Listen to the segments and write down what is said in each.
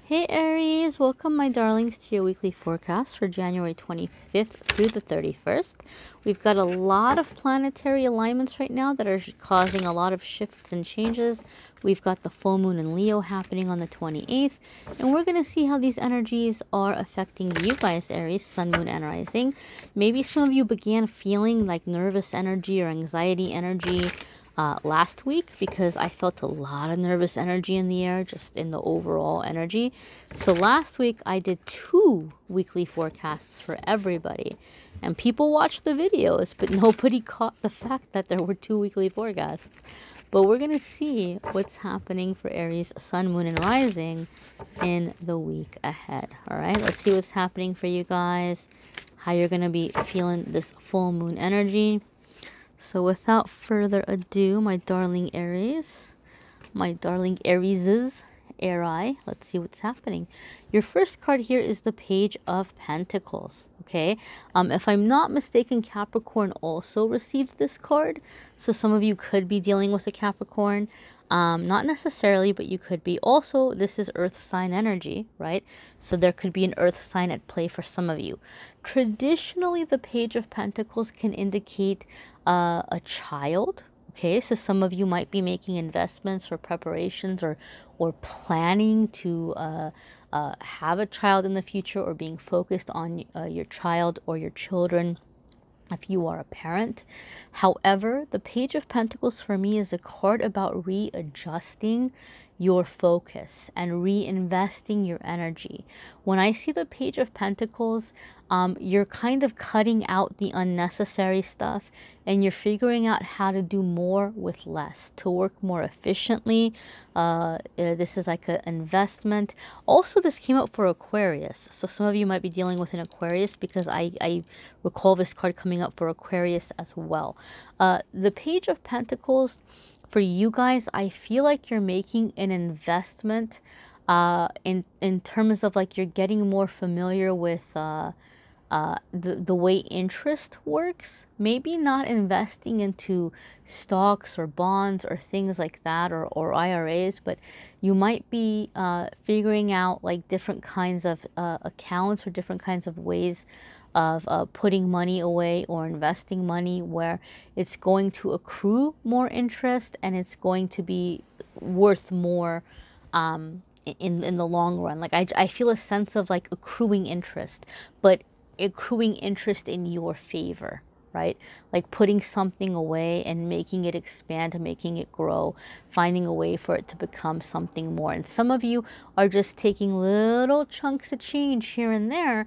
Hey Aries, welcome my darlings to your weekly forecast for January 25th through the 31st. We've got a lot of planetary alignments right now that are causing a lot of shifts and changes. We've got the full moon in Leo happening on the 28th, and we're going to see how these energies are affecting you guys, Aries, sun, moon, and rising. Maybe some of you began feeling like nervous energy or anxiety energy last week, because I felt a lot of nervous energy in the air, just in the overall energy. So last week I did 2 weekly forecasts for everybody, and people watched the videos, but nobody caught the fact that there were 2 weekly forecasts. But we're going to see what's happening for Aries, sun, moon, and rising in the week ahead. All right, let's see what's happening for you guys, how you're going to be feeling this full moon energy. So without further ado, my darling Aries, my darling Arieses, let's see what's happening. Your first card here is the Page of Pentacles, okay? If I'm not mistaken, Capricorn also received this card. So some of you could be dealing with a Capricorn. Not necessarily, but you could be. Also, this is earth sign energy, right? So there could be an earth sign at play for some of you. Traditionally, the Page of Pentacles can indicate a child. Okay, so some of you might be making investments or preparations or planning to have a child in the future, or being focused on your child or your children if you are a parent. However, the Page of Pentacles for me is a card about readjusting your focus and reinvesting your energy. When I see the Page of Pentacles, you're kind of cutting out the unnecessary stuff, and you're figuring out how to do more with less, to work more efficiently. This is like an investment. Also, this came up for Aquarius, so some of you might be dealing with an Aquarius, because I recall this card coming up for Aquarius as well. The Page of Pentacles for you guys, I feel like you're making an investment in terms of like you're getting more familiar with the way interest works. Maybe not investing into stocks or bonds or things like that, or IRAs, but you might be figuring out like different kinds of accounts or different kinds of ways of putting money away or investing money where it's going to accrue more interest and it's going to be worth more in the long run. Like I feel a sense of like accruing interest, but accruing interest in your favor, right? Like putting something away and making it expand and making it grow, finding a way for it to become something more. And some of you are just taking little chunks of change here and there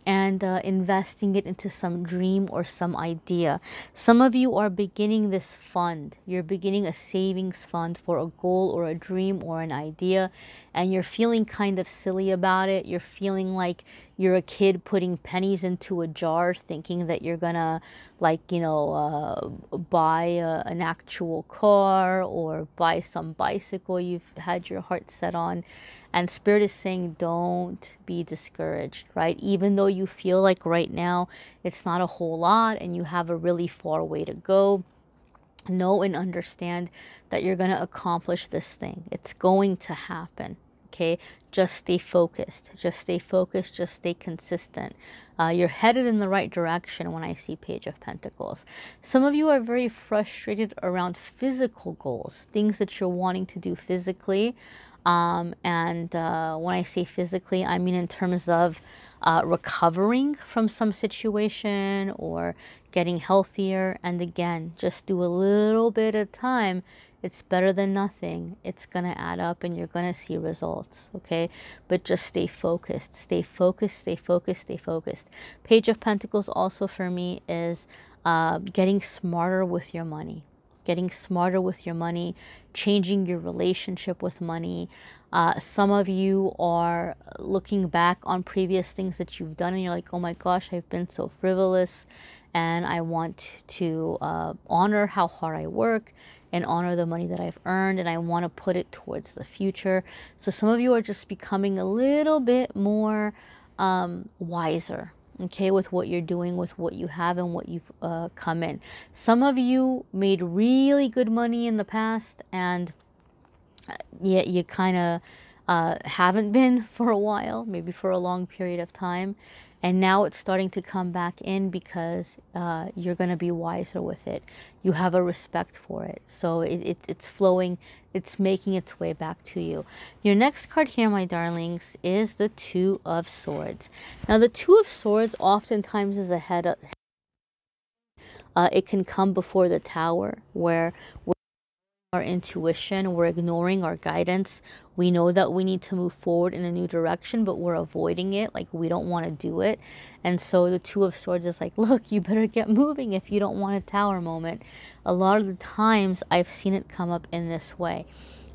and investing it into some dream or some idea. Some of you are beginning this fund. You're beginning a savings fund for a goal or a dream or an idea, and you're feeling kind of silly about it. You're feeling like you're a kid putting pennies into a jar, thinking that you're gonna, like, you know, buy an actual car or buy some bicycle you've had your heart set on. And Spirit is saying, don't be discouraged, right? Even though you feel like right now it's not a whole lot and you have a really far way to go, know and understand that you're going to accomplish this thing. It's going to happen. Okay, just stay focused, just stay focused, just stay consistent. You're headed in the right direction when I see Page of Pentacles. Some of you are very frustrated around physical goals, things that you're wanting to do physically. And when I say physically, I mean in terms of recovering from some situation or getting healthier. And again, just do a little bit at a time. It's better than nothing. It's going to add up and you're going to see results, okay? But just stay focused, stay focused, stay focused, stay focused. Page of Pentacles also for me is getting smarter with your money. Getting smarter with your money, changing your relationship with money. Some of you are looking back on previous things that you've done and you're like, oh my gosh, I've been so frivolous, and I want to honor how hard I work and honor the money that I've earned, and I want to put it towards the future. So some of you are just becoming a little bit more wiser, okay, with what you're doing, with what you have and what you've come in. Some of you made really good money in the past, and yet you kind of haven't been for a while, maybe for a long period of time. And now it's starting to come back in because you're going to be wiser with it. You have a respect for it. So it's flowing, it's making its way back to you. Your next card here, my darlings, is the Two of Swords. Now, the Two of Swords oftentimes is ahead of, it can come before the Tower, where our intuition, we're ignoring our guidance. We know that we need to move forward in a new direction, but we're avoiding it, like we don't want to do it. And so the Two of Swords is like, look, you better get moving if you don't want a Tower moment. A lot of the times I've seen it come up in this way,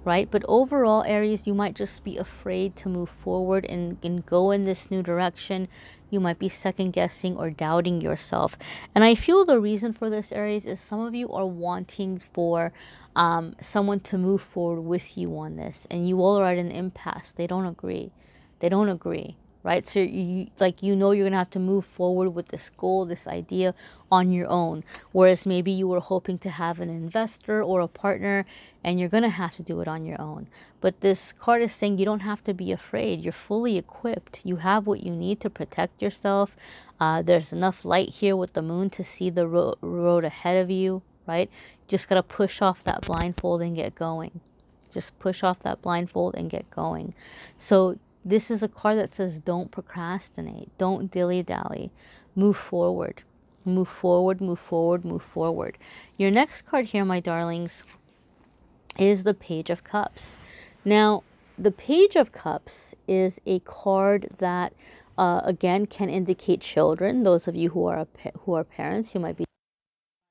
right? But overall, Aries, you might just be afraid to move forward and go in this new direction. You might be second guessing or doubting yourself. And I feel the reason for this, Aries, is some of you are wanting for someone to move forward with you on this, and you all are at an impasse. They don't agree. They don't agree, right? So you you're gonna have to move forward with this goal, this idea on your own. Whereas maybe you were hoping to have an investor or a partner, and you're gonna have to do it on your own. But this card is saying you don't have to be afraid. You're fully equipped. You have what you need to protect yourself. There's enough light here with the moon to see the road ahead of you, right? You just got to push off that blindfold and get going. Just push off that blindfold and get going. So this is a card that says don't procrastinate. Don't dilly-dally. Move forward. Move forward, move forward, move forward. Your next card here, my darlings, is the Page of Cups. Now, the Page of Cups is a card that, again, can indicate children. Those of you who are parents, you might be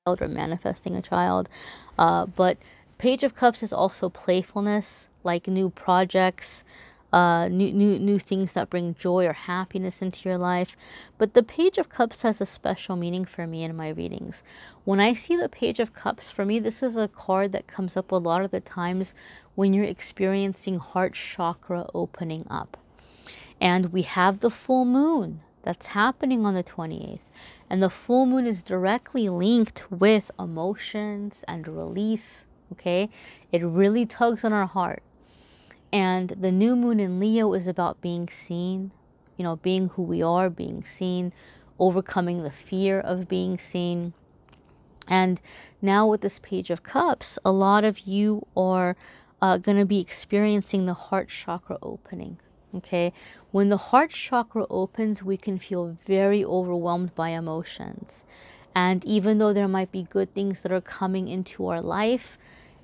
or manifesting a child, but Page of Cups is also playfulness, like new projects, new things that bring joy or happiness into your life. But the Page of Cups has a special meaning for me in my readings. When I see the Page of Cups, for me, this is a card that comes up a lot of the times when you're experiencing heart chakra opening up. And we have the full moon that's happening on the 28th. And the full moon is directly linked with emotions and release, okay? It really tugs on our heart. And the new moon in Leo is about being seen, you know, being who we are, being seen, overcoming the fear of being seen. And now with this Page of Cups, a lot of you are going to be experiencing the heart chakra opening. Okay, when the heart chakra opens, we can feel very overwhelmed by emotions. And even though there might be good things that are coming into our life,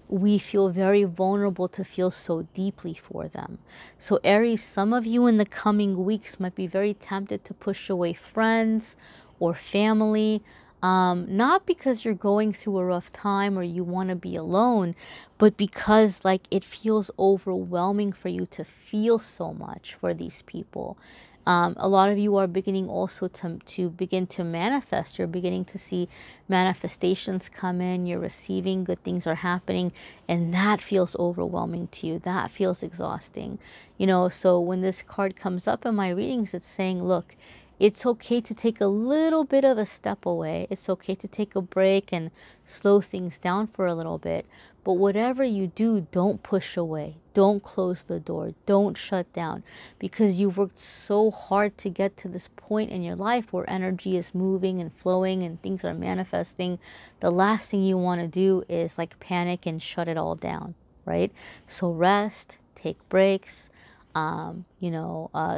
we feel very vulnerable to feel so deeply for them. So Aries, some of you in the coming weeks might be very tempted to push away friends or family, not because you're going through a rough time or you want to be alone, but because like it feels overwhelming for you to feel so much for these people. A lot of you are beginning also to begin to manifest. You're beginning to see manifestations come in. You're receiving, good things are happening, and that feels overwhelming to you. That feels exhausting. You know, so when this card comes up in my readings, it's saying, look, it's okay to take a little bit of a step away. It's okay to take a break and slow things down for a little bit. But whatever you do, don't push away. Don't close the door. Don't shut down. Because you've worked so hard to get to this point in your life where energy is moving and flowing and things are manifesting. The last thing you want to do is like panic and shut it all down, right? So rest, take breaks.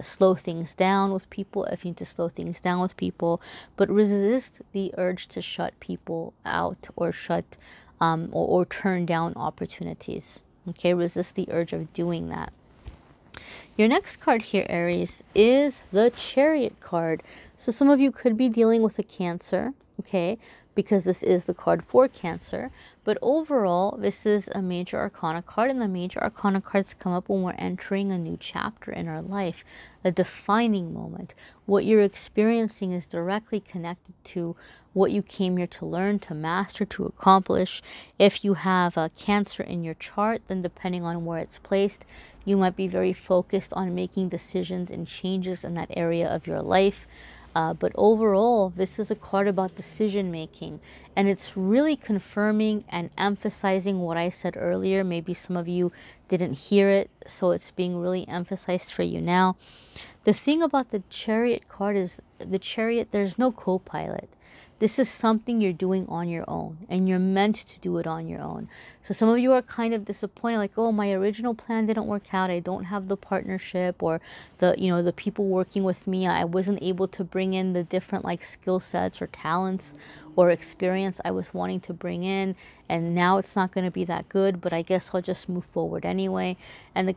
Slow things down with people if you need to slow things down with people, but resist the urge to shut people out or shut or turn down opportunities. Okay, resist the urge of doing that. Your next card here, Aries, is the Chariot card. So some of you could be dealing with a Cancer, okay, because this is the card for Cancer. But overall, this is a major arcana card, and the major arcana cards come up when we're entering a new chapter in our life, a defining moment. What you're experiencing is directly connected to what you came here to learn, to master, to accomplish. If you have a Cancer in your chart, then depending on where it's placed, you might be very focused on making decisions and changes in that area of your life. But overall, this is a card about decision making And it's really confirming and emphasizing what I said earlier. Maybe some of you didn't hear it, so it's being really emphasized for you now. The thing about the Chariot card is the Chariot, there's no co-pilot. This is something you're doing on your own, and you're meant to do it on your own. So some of you are kind of disappointed, like, oh, my original plan didn't work out. I don't have the partnership or the people working with me. I wasn't able to bring in the different like skill sets or talents or experience I was wanting to bring in, and now it's not going to be that good, but I guess I'll just move forward anyway. And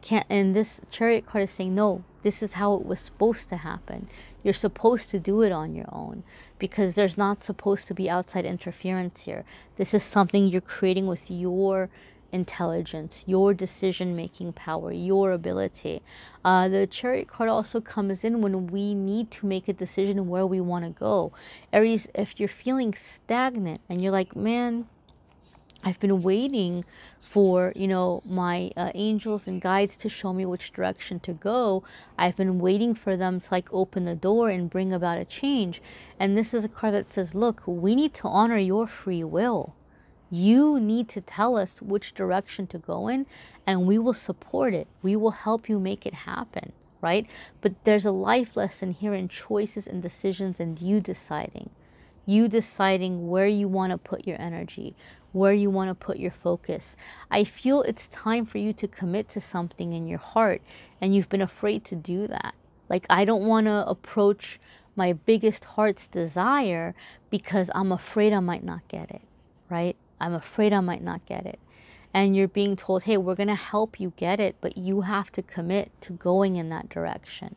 this Chariot card is saying, no, this is how it was supposed to happen. You're supposed to do it on your own, because there's not supposed to be outside interference here. This is something you're creating with your intelligence, your decision-making power, your ability. The Chariot card also comes in when we need to make a decision where we want to go. Aries, if you're feeling stagnant and you're like, man, I've been waiting for, my angels and guides to show me which direction to go. I've been waiting for them to like open the door and bring about a change. And this is a card that says, look, we need to honor your free will. You need to tell us which direction to go in, and we will support it. We will help you make it happen, right? But there's a life lesson here in choices and decisions, and you deciding where you want to put your energy, where you want to put your focus. I feel it's time for you to commit to something in your heart, and you've been afraid to do that. Like, I don't want to approach my biggest heart's desire because I'm afraid I might not get it, right? I'm afraid I might not get it. And you're being told, hey, we're going to help you get it, but you have to commit to going in that direction,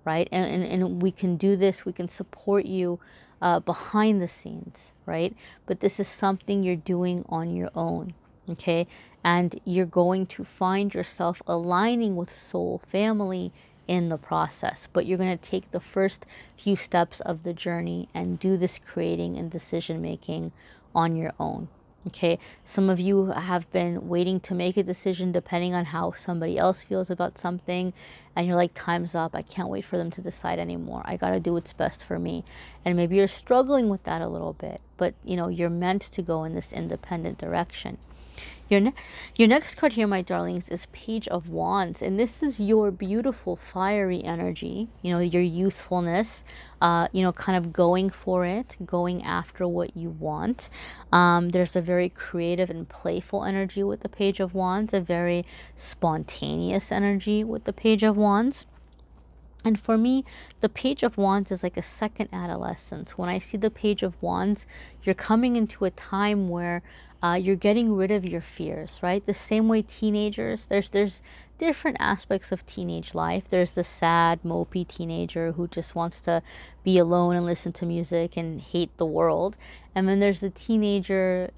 right? And we can do this. We can support you behind the scenes, right? But this is something you're doing on your own, okay? And you're going to find yourself aligning with soul family in the process, but you're going to take the first few steps of the journey and do this creating and decision making on your own. Okay, some of you have been waiting to make a decision depending on how somebody else feels about something, and you're like, time's up. I can't wait for them to decide anymore. I got to do what's best for me. And maybe you're struggling with that a little bit, but you're meant to go in this independent direction. Your next card here, my darlings, is Page of Wands, and this is your beautiful fiery energy, your youthfulness, kind of going for it, going after what you want. There's a very creative and playful energy with the Page of Wands, a very spontaneous energy with the Page of Wands. And for me, the Page of Wands is like a second adolescence. When I see the Page of Wands, you're coming into a time where you're getting rid of your fears, right? The same way teenagers, there's different aspects of teenage life. There's the sad, mopey teenager who just wants to be alone and listen to music and hate the world. And then there's the teenager,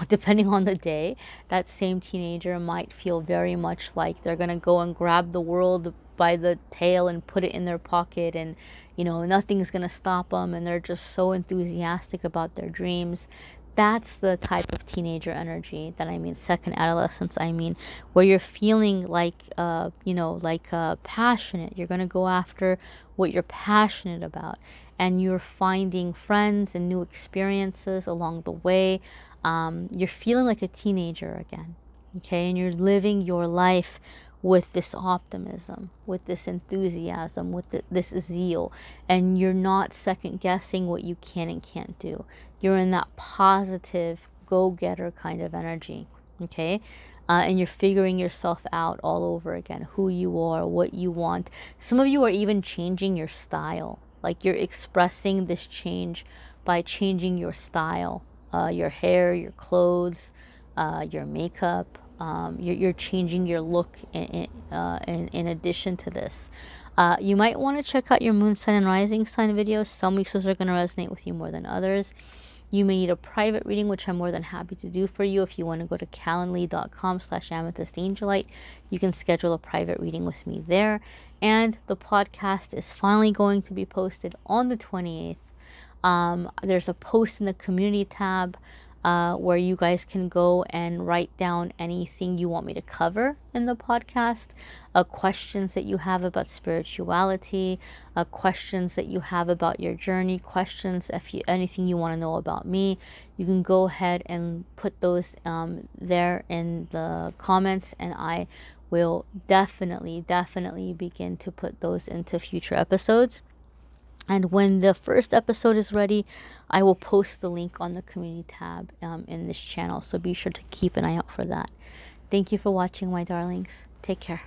depending on the day, that same teenager might feel very much like they're going to go and grab the world by the tail and put it in their pocket, and nothing's going to stop them, and they're just so enthusiastic about their dreams. That's the type of teenager energy that I mean, second adolescence, I mean, where you're feeling like, passionate. You're going to go after what you're passionate about, and you're finding friends and new experiences along the way. You're feeling like a teenager again, okay? And you're living your life with this optimism, with this enthusiasm, with this zeal, and you're not second guessing what you can and can't do. You're in that positive go-getter kind of energy, okay? And you're figuring yourself out all over again, who you are, what you want. Some of you are even changing your style, like you're expressing this change by changing your style, your hair, your clothes, your makeup. You're changing your look in addition to this. You might want to check out your moon sign and rising sign videos. Some weeks those are going to resonate with you more than others. You may need a private reading, which I'm more than happy to do for you. If you want to go to calendly.com/amethystangelite, you can schedule a private reading with me there. And the podcast is finally going to be posted on the 28th. There's a post in the community tab where you guys can go and write down anything you want me to cover in the podcast, questions that you have about spirituality, questions that you have about your journey, questions, if you anything you want to know about me. You can go ahead and put those there in the comments, and I will definitely begin to put those into future episodes. And when the first episode is ready, I will post the link on the community tab in this channel. So be sure to keep an eye out for that. Thank you for watching, my darlings. Take care.